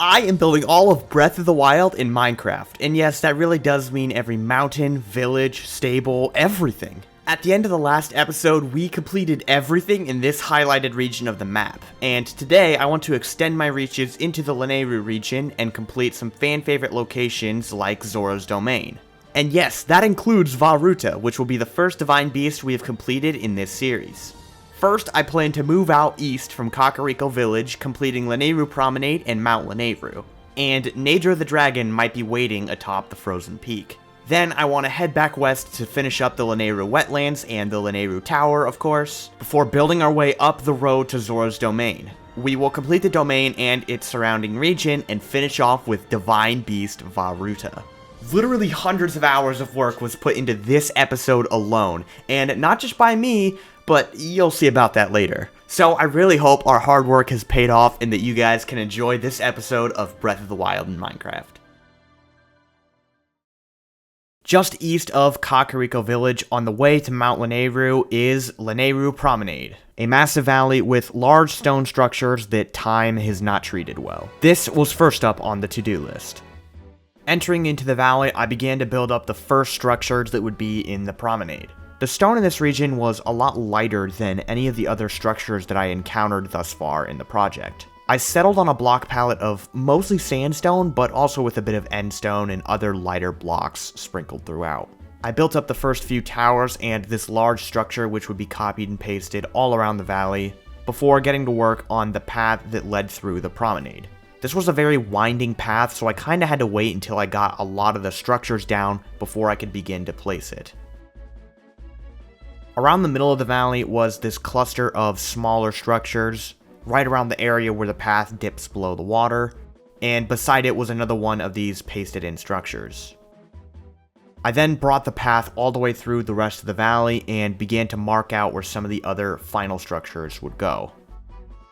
I am building all of Breath of the Wild in Minecraft, and yes, that really does mean every mountain, village, stable, everything. At the end of the last episode, we completed everything in this highlighted region of the map, and today I want to extend my reaches into the Lanayru region and complete some fan-favorite locations like Zora's Domain. And yes, that includes Vah Ruta, which will be the first Divine Beast we have completed in this series. First, I plan to move out east from Kakariko Village, completing Lanayru Promenade and Mount Lanayru, and Nadra the Dragon might be waiting atop the frozen peak. Then I want to head back west to finish up the Lanayru Wetlands and the Lanayru Tower, of course, before building our way up the road to Zora's Domain. We will complete the domain and its surrounding region and finish off with Divine Beast Vah Ruta. Literally hundreds of hours of work was put into this episode alone, and not just by me, but you'll see about that later. So I really hope our hard work has paid off and that you guys can enjoy this episode of Breath of the Wild in Minecraft. Just east of Kakariko Village on the way to Mount Lanayru is Lanayru Promenade, a massive valley with large stone structures that time has not treated well. This was first up on the to-do list. Entering into the valley, I began to build up the first structures that would be in the promenade. The stone in this region was a lot lighter than any of the other structures that I encountered thus far in the project. I settled on a block palette of mostly sandstone, but also with a bit of endstone and other lighter blocks sprinkled throughout. I built up the first few towers and this large structure which would be copied and pasted all around the valley, before getting to work on the path that led through the promenade. This was a very winding path, so I kinda had to wait until I got a lot of the structures down before I could begin to place it. Around the middle of the valley was this cluster of smaller structures, right around the area where the path dips below the water, and beside it was another one of these pasted in structures. I then brought the path all the way through the rest of the valley and began to mark out where some of the other final structures would go.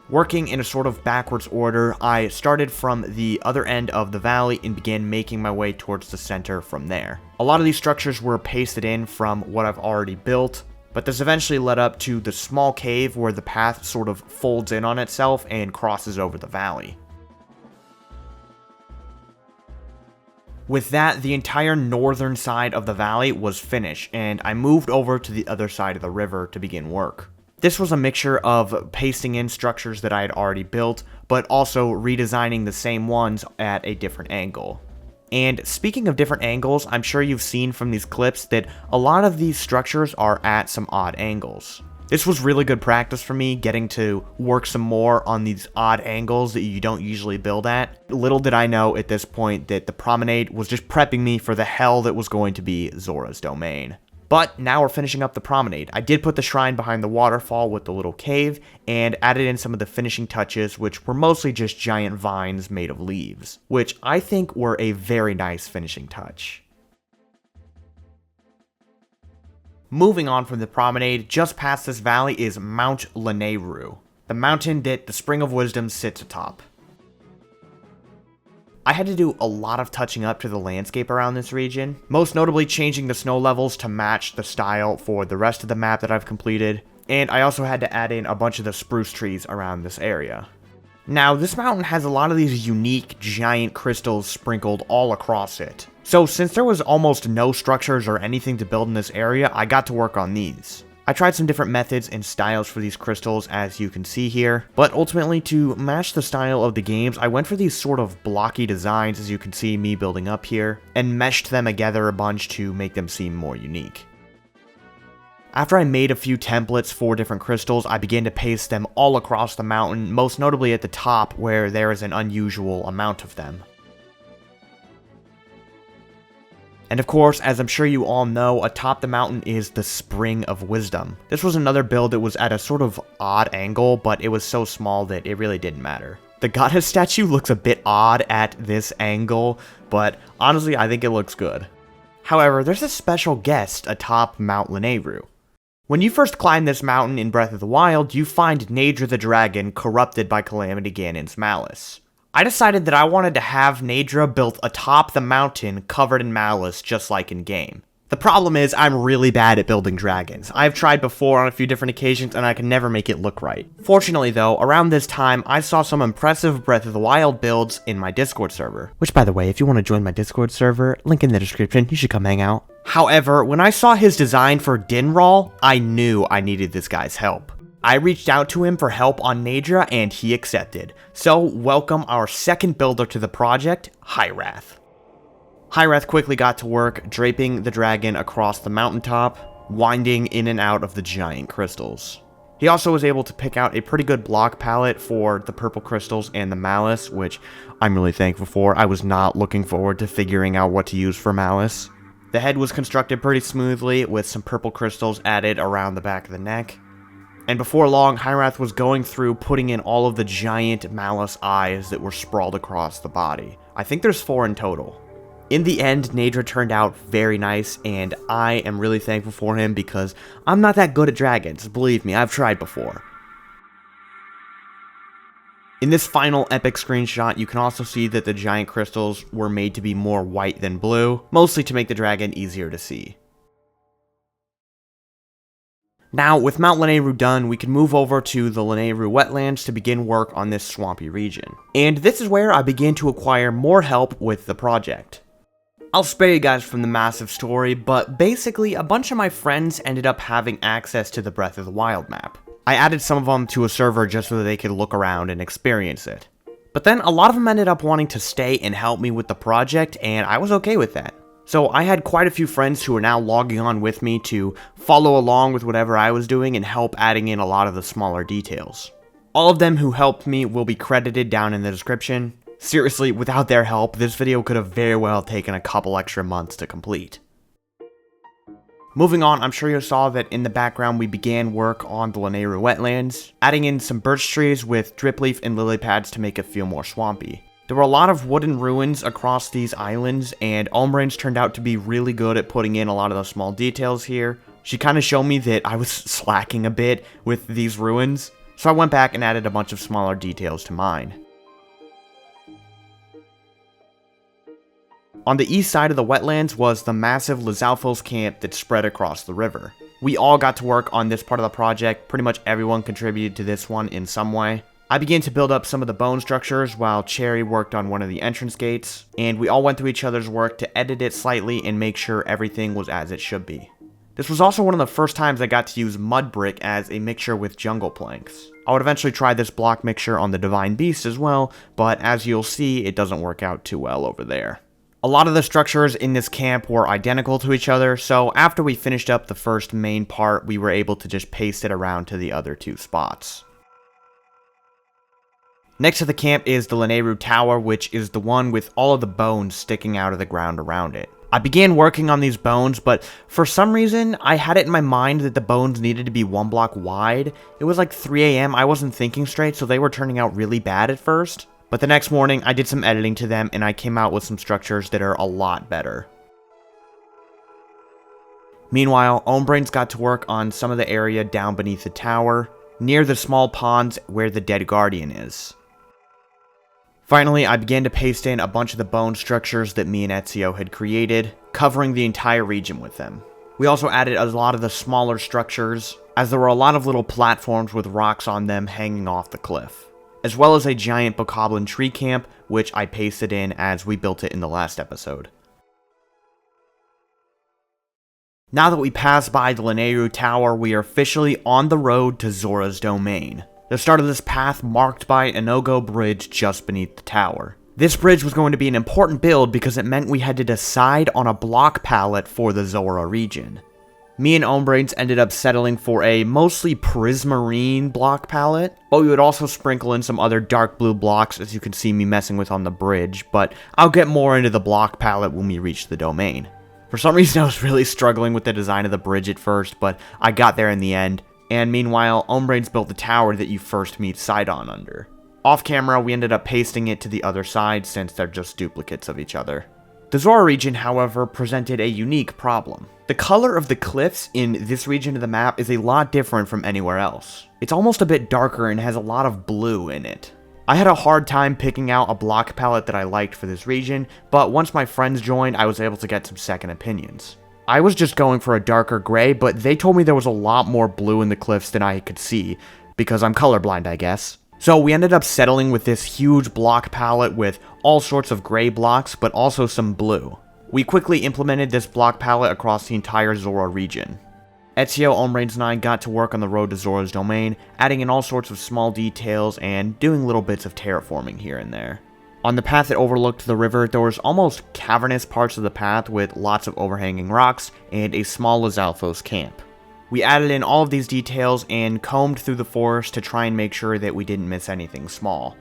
Working in a sort of backwards order, I started from the other end of the valley and began making my way towards the center from there. A lot of these structures were pasted in from what I've already built, but this eventually led up to the small cave where the path sort of folds in on itself and crosses over the valley. With that, the entire northern side of the valley was finished, and I moved over to the other side of the river to begin work. This was a mixture of pasting in structures that I had already built, but also redesigning the same ones at a different angle. And speaking of different angles, I'm sure you've seen from these clips that a lot of these structures are at some odd angles. This was really good practice for me, getting to work some more on these odd angles that you don't usually build at. Little did I know at this point that the promenade was just prepping me for the hell that was going to be Zora's Domain. But now we're finishing up the promenade. I did put the shrine behind the waterfall with the little cave, and added in some of the finishing touches, which were mostly just giant vines made of leaves, which I think were a very nice finishing touch. Moving on from the promenade, just past this valley is Mount Lanayru, the mountain that the Spring of Wisdom sits atop. I had to do a lot of touching up to the landscape around this region, most notably changing the snow levels to match the style for the rest of the map that I've completed, and I also had to add in a bunch of the spruce trees around this area. Now, this mountain has a lot of these unique giant crystals sprinkled all across it, so since there was almost no structures or anything to build in this area, I got to work on these. I tried some different methods and styles for these crystals, as you can see here, but ultimately to match the style of the games, I went for these sort of blocky designs, as you can see me building up here, and meshed them together a bunch to make them seem more unique. After I made a few templates for different crystals, I began to paste them all across the mountain, most notably at the top where there is an unusual amount of them. And of course, as I'm sure you all know, atop the mountain is the Spring of Wisdom. This was another build that was at a sort of odd angle, but it was so small that it really didn't matter. The goddess statue looks a bit odd at this angle, but honestly I think it looks good. However, there's a special guest atop Mount Lanayru. When you first climb this mountain in Breath of the Wild, you find Nadra the Dragon corrupted by Calamity Ganon's malice. I decided that I wanted to have Nadra built atop the mountain covered in malice just like in game. The problem is, I'm really bad at building dragons. I've tried before on a few different occasions and I can never make it look right. Fortunately though, around this time, I saw some impressive Breath of the Wild builds in my Discord server. Which, by the way, if you want to join my Discord server, link in the description, you should come hang out. However, when I saw his design for Dinral, I knew I needed this guy's help. I reached out to him for help on Nadra and he accepted. So, welcome our second builder to the project, Hyrath. Hyrath quickly got to work draping the dragon across the mountaintop, winding in and out of the giant crystals. He also was able to pick out a pretty good block palette for the purple crystals and the malice, which I'm really thankful for. I was not looking forward to figuring out what to use for malice. The head was constructed pretty smoothly with some purple crystals added around the back of the neck. And before long, Hyrath was going through putting in all of the giant malice eyes that were sprawled across the body. I think there's 4 in total. In the end, Nadra turned out very nice, and I am really thankful for him because I'm not that good at dragons. Believe me, I've tried before. In this final epic screenshot, you can also see that the giant crystals were made to be more white than blue, mostly to make the dragon easier to see. Now, with Mount Lanayru done, we can move over to the Lanayru Wetlands to begin work on this swampy region. And this is where I began to acquire more help with the project. I'll spare you guys from the massive story, but basically a bunch of my friends ended up having access to the Breath of the Wild map. I added some of them to a server just so that they could look around and experience it. But then a lot of them ended up wanting to stay and help me with the project, and I was okay with that. So I had quite a few friends who are now logging on with me to follow along with whatever I was doing and help adding in a lot of the smaller details. All of them who helped me will be credited down in the description. Seriously, without their help, this video could have very well taken a couple extra months to complete. Moving on, I'm sure you saw that in the background we began work on the Lanayru Wetlands, adding in some birch trees with drip leaf and lily pads to make it feel more swampy. There were a lot of wooden ruins across these islands, and Ombrains turned out to be really good at putting in a lot of the small details here. She kind of showed me that I was slacking a bit with these ruins, so I went back and added a bunch of smaller details to mine. On the east side of the wetlands was the massive Lizalfos camp that spread across the river. We all got to work on this part of the project, pretty much everyone contributed to this one in some way. I began to build up some of the bone structures while Cherry worked on one of the entrance gates, and we all went through each other's work to edit it slightly and make sure everything was as it should be. This was also one of the first times I got to use mud brick as a mixture with jungle planks. I would eventually try this block mixture on the Divine Beast as well, but as you'll see, it doesn't work out too well over there. A lot of the structures in this camp were identical to each other, so after we finished up the first main part, we were able to just paste it around to the other 2 spots. Next to the camp is the Lanayru Tower, which is the one with all of the bones sticking out of the ground around it. I began working on these bones, but for some reason, I had it in my mind that the bones needed to be 1 block wide. It was like 3 AM, I wasn't thinking straight, so they were turning out really bad at first. But the next morning, I did some editing to them, and I came out with some structures that are a lot better. Meanwhile, Ombrains got to work on some of the area down beneath the tower, near the small ponds where the dead guardian is. Finally, I began to paste in a bunch of the bone structures that me and Ezio had created, covering the entire region with them. We also added a lot of the smaller structures, as there were a lot of little platforms with rocks on them hanging off the cliff, as well as a giant bokoblin tree camp, which I pasted in as we built it in the last episode. Now that we passed by the Lanayru Tower, we are officially on the road to Zora's domain. The start of this path marked by an Ogo bridge just beneath the tower. This bridge was going to be an important build because it meant we had to decide on a block palette for the Zora region. Me and Ombrains ended up settling for a mostly prismarine block palette, but we would also sprinkle in some other dark blue blocks as you can see me messing with on the bridge, but I'll get more into the block palette when we reach the domain. For some reason I was really struggling with the design of the bridge at first, but I got there in the end, and meanwhile Ombrains built the tower that you first meet Sidon under. Off camera we ended up pasting it to the other side since they're just duplicates of each other. The Zora region, however, presented a unique problem. The color of the cliffs in this region of the map is a lot different from anywhere else. It's almost a bit darker and has a lot of blue in it. I had a hard time picking out a block palette that I liked for this region, but once my friends joined, I was able to get some second opinions. I was just going for a darker gray, but they told me there was a lot more blue in the cliffs than I could see, because I'm colorblind, I guess. So we ended up settling with this huge block palette with all sorts of gray blocks, but also some blue. We quickly implemented this block palette across the entire Zora region. Ezio, Ombrains 9 got to work on the road to Zora's domain, adding in all sorts of small details and doing little bits of terraforming here and there. On the path that overlooked the river, there was almost cavernous parts of the path with lots of overhanging rocks and a small Lizalfos camp. We added in all of these details and combed through the forest to try and make sure that we didn't miss anything small.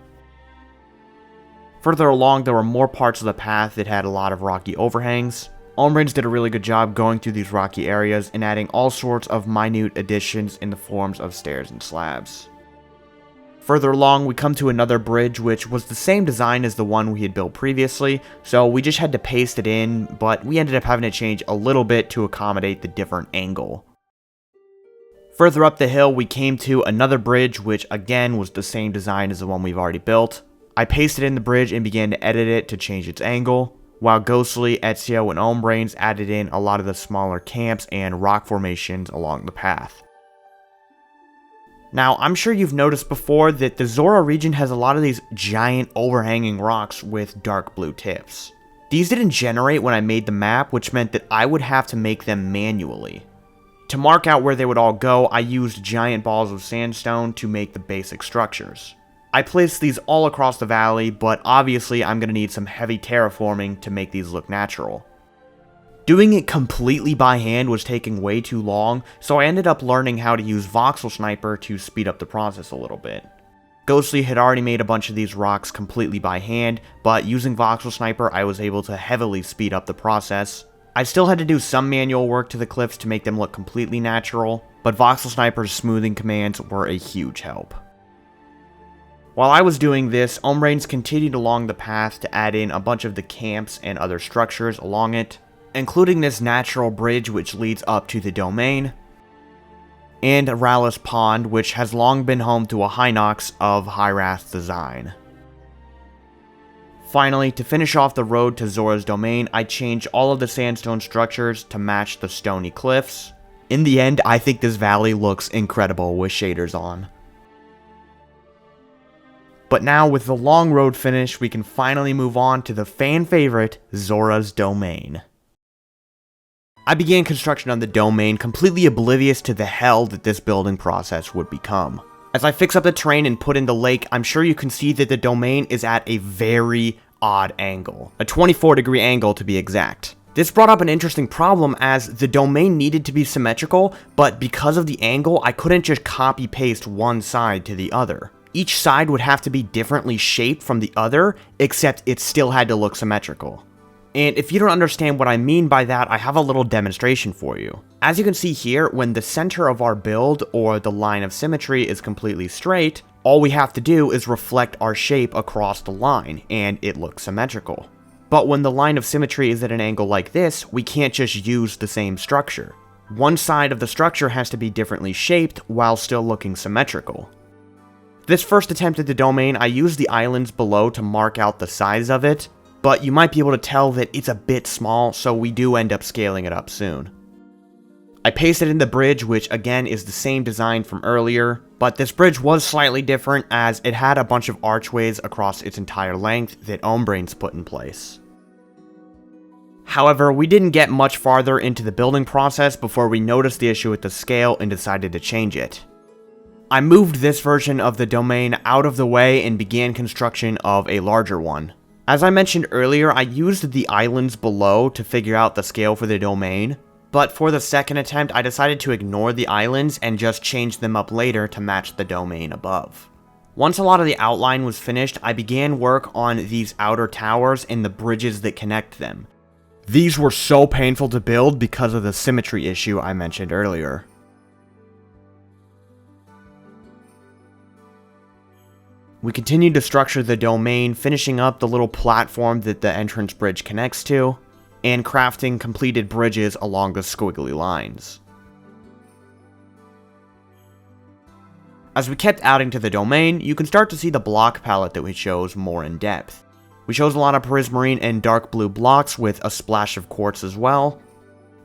Further along, there were more parts of the path that had a lot of rocky overhangs. Ombrains did a really good job going through these rocky areas and adding all sorts of minute additions in the forms of stairs and slabs. Further along, we come to another bridge, which was the same design as the one we had built previously, so we just had to paste it in, but we ended up having to change a little bit to accommodate the different angle. Further up the hill, we came to another bridge, which again was the same design as the one we've already built. I pasted in the bridge and began to edit it to change its angle, while Ghostly, Ezio, and Ombrains added in a lot of the smaller camps and rock formations along the path. Now, I'm sure you've noticed before that the Zora region has a lot of these giant overhanging rocks with dark blue tips. These didn't generate when I made the map, which meant that I would have to make them manually. To mark out where they would all go, I used giant balls of sandstone to make the basic structures. I placed these all across the valley, but obviously I'm going to need some heavy terraforming to make these look natural. Doing it completely by hand was taking way too long, so I ended up learning how to use Voxel Sniper to speed up the process a little bit. Ghostly had already made a bunch of these rocks completely by hand, but using Voxel Sniper I was able to heavily speed up the process. I still had to do some manual work to the cliffs to make them look completely natural, but Voxel Sniper's smoothing commands were a huge help. While I was doing this, Ombrains continued along the path to add in a bunch of the camps and other structures along it, including this natural bridge which leads up to the domain, and Rallis Pond, which has long been home to a Hinox of High-Wrath design. Finally, to finish off the road to Zora's domain, I changed all of the sandstone structures to match the stony cliffs. In the end, I think this valley looks incredible with shaders on. But now, with the long road finished, we can finally move on to the fan favorite, Zora's domain. I began construction on the domain completely oblivious to the hell that this building process would become. As I fix up the terrain and put in the lake, I'm sure you can see that the domain is at a very odd angle. A 24-degree angle to be exact. This brought up an interesting problem as the domain needed to be symmetrical, but because of the angle, I couldn't just copy-paste one side to the other. Each side would have to be differently shaped from the other, except it still had to look symmetrical. And if you don't understand what I mean by that, I have a little demonstration for you. As you can see here, when the center of our build, or the line of symmetry, is completely straight, all we have to do is reflect our shape across the line, and it looks symmetrical. But when the line of symmetry is at an angle like this, we can't just use the same structure. One side of the structure has to be differently shaped while still looking symmetrical. This first attempt at the domain, I used the islands below to mark out the size of it, but you might be able to tell that it's a bit small, so we do end up scaling it up soon. I pasted in the bridge, which again is the same design from earlier, but this bridge was slightly different as it had a bunch of archways across its entire length that Ombrains put in place. However, we didn't get much farther into the building process before we noticed the issue with the scale and decided to change it. I moved this version of the domain out of the way and began construction of a larger one. As I mentioned earlier, I used the islands below to figure out the scale for the domain, but for the second attempt I decided to ignore the islands and just change them up later to match the domain above. Once a lot of the outline was finished, I began work on these outer towers and the bridges that connect them. These were so painful to build because of the symmetry issue I mentioned earlier. We continued to structure the domain, finishing up the little platform that the entrance bridge connects to, and crafting completed bridges along the squiggly lines. As we kept adding to the domain, you can start to see the block palette that we chose more in depth. We chose a lot of prismarine and dark blue blocks with a splash of quartz as well.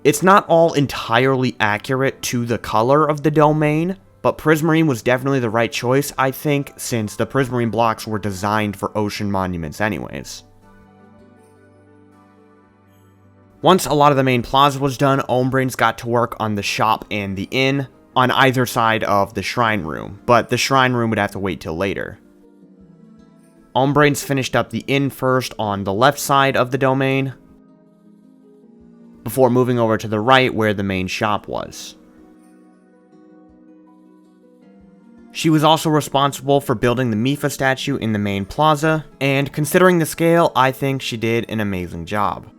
It's not all entirely accurate to the color of the domain, but prismarine was definitely the right choice, I think, since the prismarine blocks were designed for ocean monuments anyways. Once a lot of the main plaza was done, Ombrains got to work on the shop and the inn on either side of the shrine room, but the shrine room would have to wait till later. Ombrains finished up the inn first on the left side of the domain, before moving over to the right where the main shop was. She was also responsible for building the Mifa statue in the main plaza, and considering the scale, I think she did an amazing job.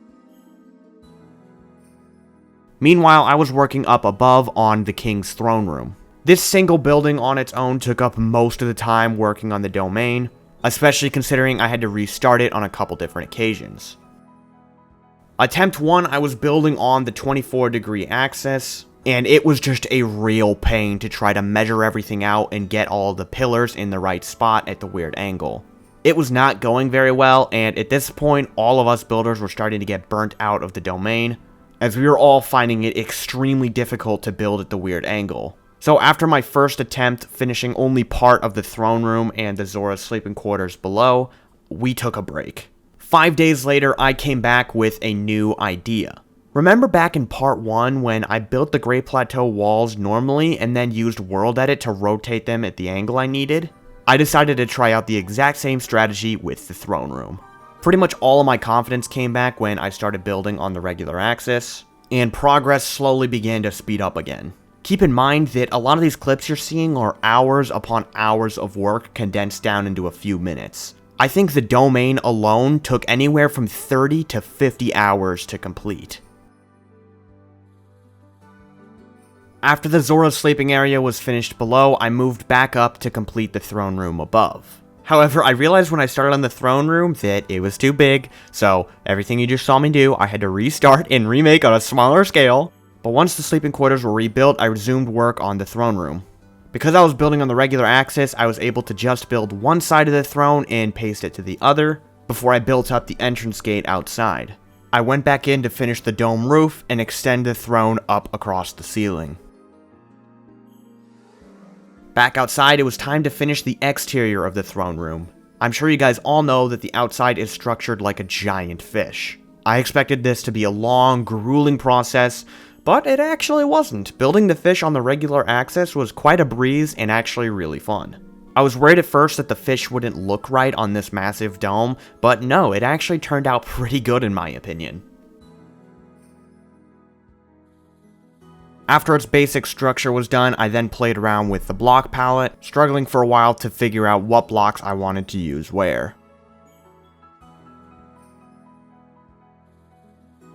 Meanwhile, I was working up above on the king's throne room. This single building on its own took up most of the time working on the domain, especially considering I had to restart it on a couple different occasions. Attempt 1, I was building on the 24-degree axis, and it was just a real pain to try to measure everything out and get all the pillars in the right spot at the weird angle. It was not going very well, and at this point, all of us builders were starting to get burnt out of the domain, as we were all finding it extremely difficult to build at the weird angle. So after my first attempt, finishing only part of the throne room and the Zora sleeping quarters below, we took a break. 5 days later, I came back with a new idea. Remember back in part 1 when I built the Great Plateau walls normally and then used World Edit to rotate them at the angle I needed? I decided to try out the exact same strategy with the throne room. Pretty much all of my confidence came back when I started building on the regular axis, and progress slowly began to speed up again. Keep in mind that a lot of these clips you're seeing are hours upon hours of work condensed down into a few minutes. I think the domain alone took anywhere from 30 to 50 hours to complete. After the Zora sleeping area was finished below, I moved back up to complete the throne room above. However, I realized when I started on the throne room that it was too big, so everything you just saw me do, I had to restart and remake on a smaller scale. But once the sleeping quarters were rebuilt, I resumed work on the throne room. Because I was building on the regular axis, I was able to just build one side of the throne and paste it to the other, before I built up the entrance gate outside. I went back in to finish the dome roof and extend the throne up across the ceiling. Back outside, it was time to finish the exterior of the throne room. I'm sure you guys all know that the outside is structured like a giant fish. I expected this to be a long, grueling process, but it actually wasn't. Building the fish on the regular axis was quite a breeze and actually really fun. I was worried at first that the fish wouldn't look right on this massive dome, but no, it actually turned out pretty good in my opinion. After its basic structure was done, I then played around with the block palette, struggling for a while to figure out what blocks I wanted to use where.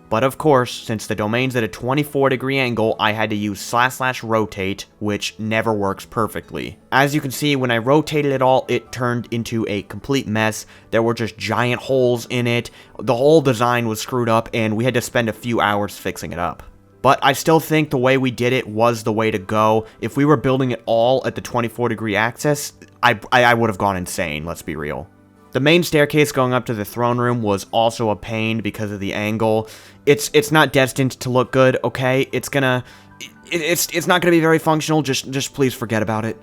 But of course, since the domain's at a 24-degree angle, I had to use /rotate, which never works perfectly. As you can see, when I rotated it all, it turned into a complete mess. There were just giant holes in it, the whole design was screwed up, and we had to spend a few hours fixing it up. But I still think the way we did it was the way to go. If we were building it all at the 24-degree axis, I would have gone insane, let's be real. The main staircase going up to the throne room was also a pain because of the angle. It's not destined to look good, okay? It's not gonna be very functional, just please forget about it.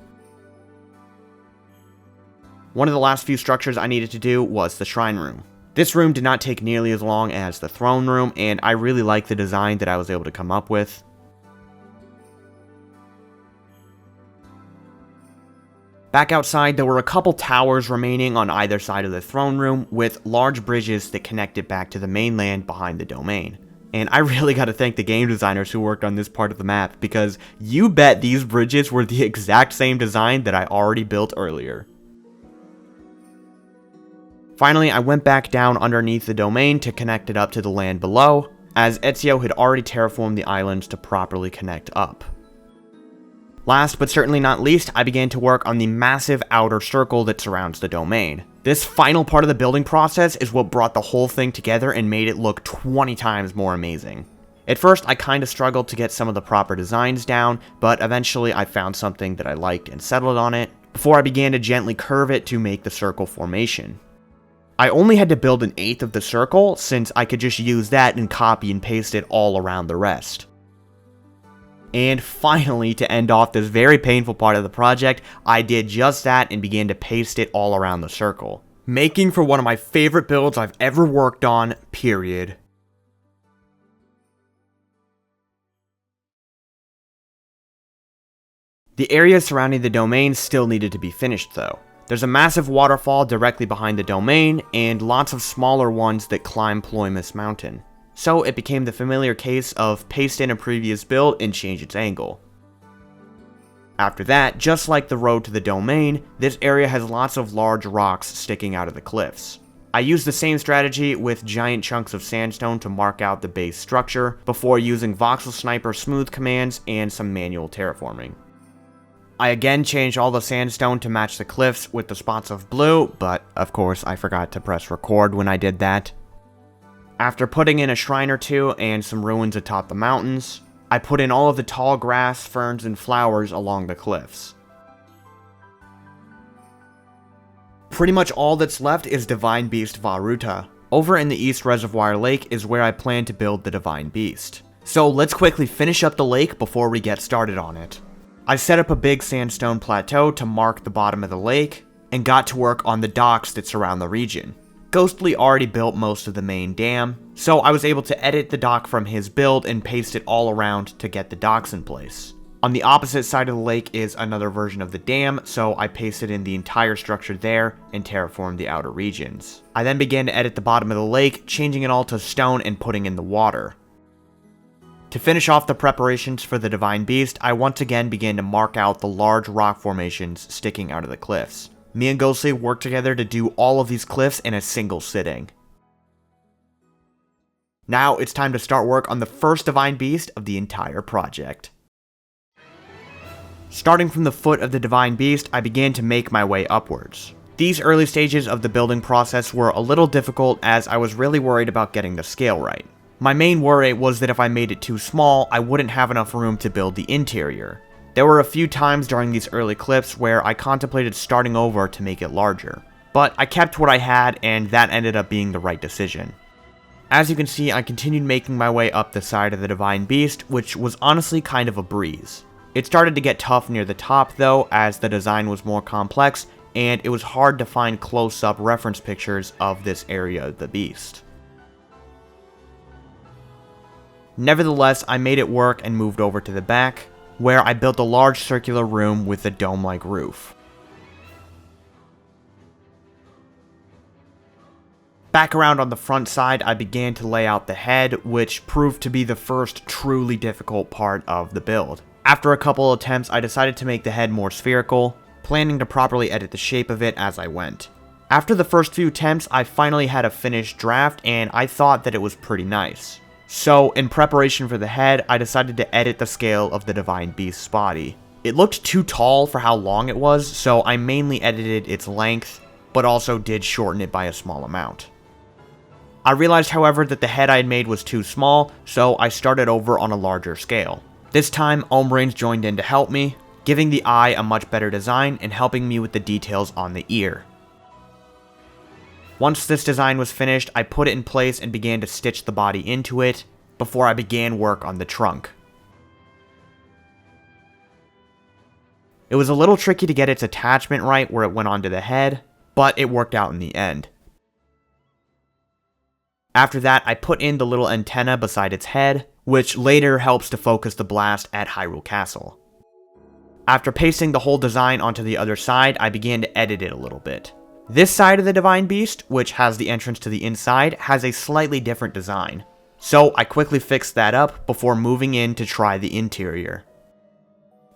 One of the last few structures I needed to do was the shrine room. This room did not take nearly as long as the throne room, and I really like the design that I was able to come up with. Back outside, there were a couple towers remaining on either side of the throne room, with large bridges that connected back to the mainland behind the domain. And I really gotta thank the game designers who worked on this part of the map, because you bet these bridges were the exact same design that I already built earlier. Finally, I went back down underneath the domain to connect it up to the land below, as Ezio had already terraformed the islands to properly connect up. Last but certainly not least, I began to work on the massive outer circle that surrounds the domain. This final part of the building process is what brought the whole thing together and made it look 20 times more amazing. At first, I kinda struggled to get some of the proper designs down, but eventually I found something that I liked and settled on it, before I began to gently curve it to make the circle formation. I only had to build an eighth of the circle since I could just use that and copy and paste it all around the rest. And finally, to end off this very painful part of the project, I did just that and began to paste it all around the circle, making for one of my favorite builds I've ever worked on, period. The area surrounding the domain still needed to be finished though. There's a massive waterfall directly behind the domain, and lots of smaller ones that climb Ploymus Mountain. So it became the familiar case of paste in a previous build and change its angle. After that, just like the road to the domain, this area has lots of large rocks sticking out of the cliffs. I used the same strategy with giant chunks of sandstone to mark out the base structure, before using voxel sniper smooth commands and some manual terraforming. I again changed all the sandstone to match the cliffs with the spots of blue, but of course I forgot to press record when I did that. After putting in a shrine or two and some ruins atop the mountains, I put in all of the tall grass, ferns, and flowers along the cliffs. Pretty much all that's left is Divine Beast Vah Ruta. Over in the East Reservoir Lake is where I plan to build the Divine Beast. So let's quickly finish up the lake before we get started on it. I set up a big sandstone plateau to mark the bottom of the lake, and got to work on the docks that surround the region. Ghostly already built most of the main dam, so I was able to edit the dock from his build and paste it all around to get the docks in place. On the opposite side of the lake is another version of the dam, so I pasted in the entire structure there and terraformed the outer regions. I then began to edit the bottom of the lake, changing it all to stone and putting in the water. To finish off the preparations for the Divine Beast, I once again began to mark out the large rock formations sticking out of the cliffs. Me and Ghostly worked together to do all of these cliffs in a single sitting. Now it's time to start work on the first Divine Beast of the entire project. Starting from the foot of the Divine Beast, I began to make my way upwards. These early stages of the building process were a little difficult as I was really worried about getting the scale right. My main worry was that if I made it too small, I wouldn't have enough room to build the interior. There were a few times during these early clips where I contemplated starting over to make it larger, but I kept what I had and that ended up being the right decision. As you can see, I continued making my way up the side of the Divine Beast, which was honestly kind of a breeze. It started to get tough near the top though, as the design was more complex and it was hard to find close-up reference pictures of this area of the beast. Nevertheless, I made it work and moved over to the back, where I built a large circular room with a dome-like roof. Back around on the front side, I began to lay out the head, which proved to be the first truly difficult part of the build. After a couple attempts, I decided to make the head more spherical, planning to properly edit the shape of it as I went. After the first few attempts, I finally had a finished draft, and I thought that it was pretty nice. So, in preparation for the head, I decided to edit the scale of the Divine Beast's body. It looked too tall for how long it was, so I mainly edited its length, but also did shorten it by a small amount. I realized, however, that the head I had made was too small, so I started over on a larger scale. This time, Ombrains joined in to help me, giving the eye a much better design and helping me with the details on the ear. Once this design was finished, I put it in place and began to stitch the body into it before I began work on the trunk. It was a little tricky to get its attachment right where it went onto the head, but it worked out in the end. After that, I put in the little antenna beside its head, which later helps to focus the blast at Hyrule Castle. After pasting the whole design onto the other side, I began to edit it a little bit. This side of the Divine Beast, which has the entrance to the inside, has a slightly different design. So I quickly fixed that up before moving in to try the interior.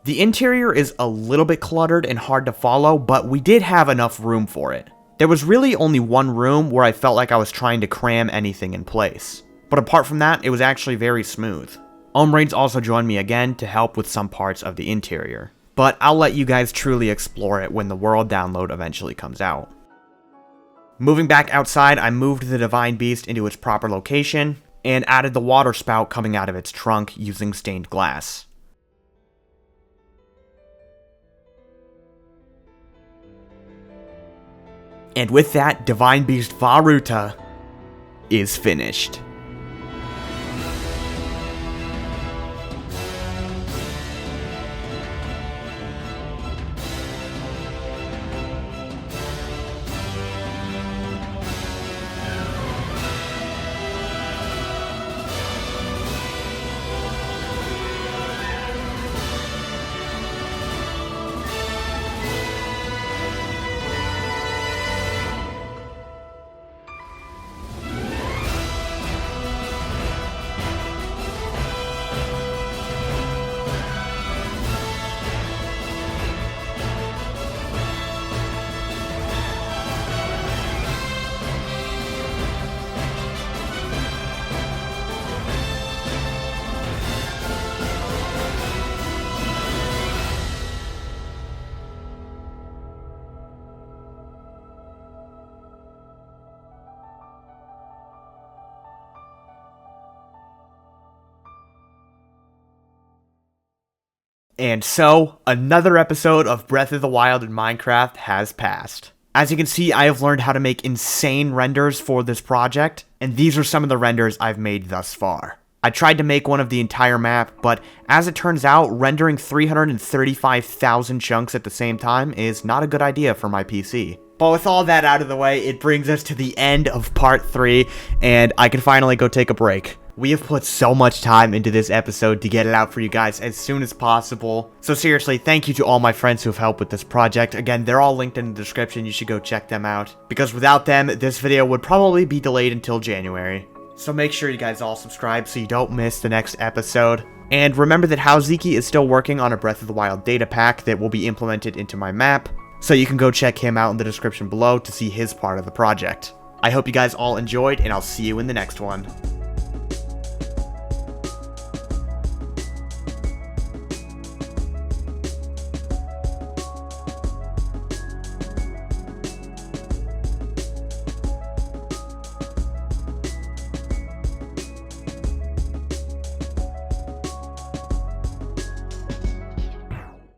The interior is a little bit cluttered and hard to follow, but we did have enough room for it. There was really only one room where I felt like I was trying to cram anything in place. But apart from that, it was actually very smooth. Ombrains also joined me again to help with some parts of the interior. But I'll let you guys truly explore it when the world download eventually comes out. Moving back outside, I moved the Divine Beast into its proper location, and added the water spout coming out of its trunk using stained glass. And with that, Divine Beast Vah Ruta is finished. And so, another episode of Breath of the Wild in Minecraft has passed. As you can see, I have learned how to make insane renders for this project, and these are some of the renders I've made thus far. I tried to make one of the entire map, but as it turns out, rendering 335,000 chunks at the same time is not a good idea for my PC. But with all that out of the way, it brings us to the end of part 3, and I can finally go take a break. We have put so much time into this episode to get it out for you guys as soon as possible. So seriously, thank you to all my friends who have helped with this project. Again, they're all linked in the description. You should go check them out. Because without them, this video would probably be delayed until January. So make sure you guys all subscribe so you don't miss the next episode. And remember that Howziki is still working on a Breath of the Wild data pack that will be implemented into my map. So you can go check him out in the description below to see his part of the project. I hope you guys all enjoyed, and I'll see you in the next one.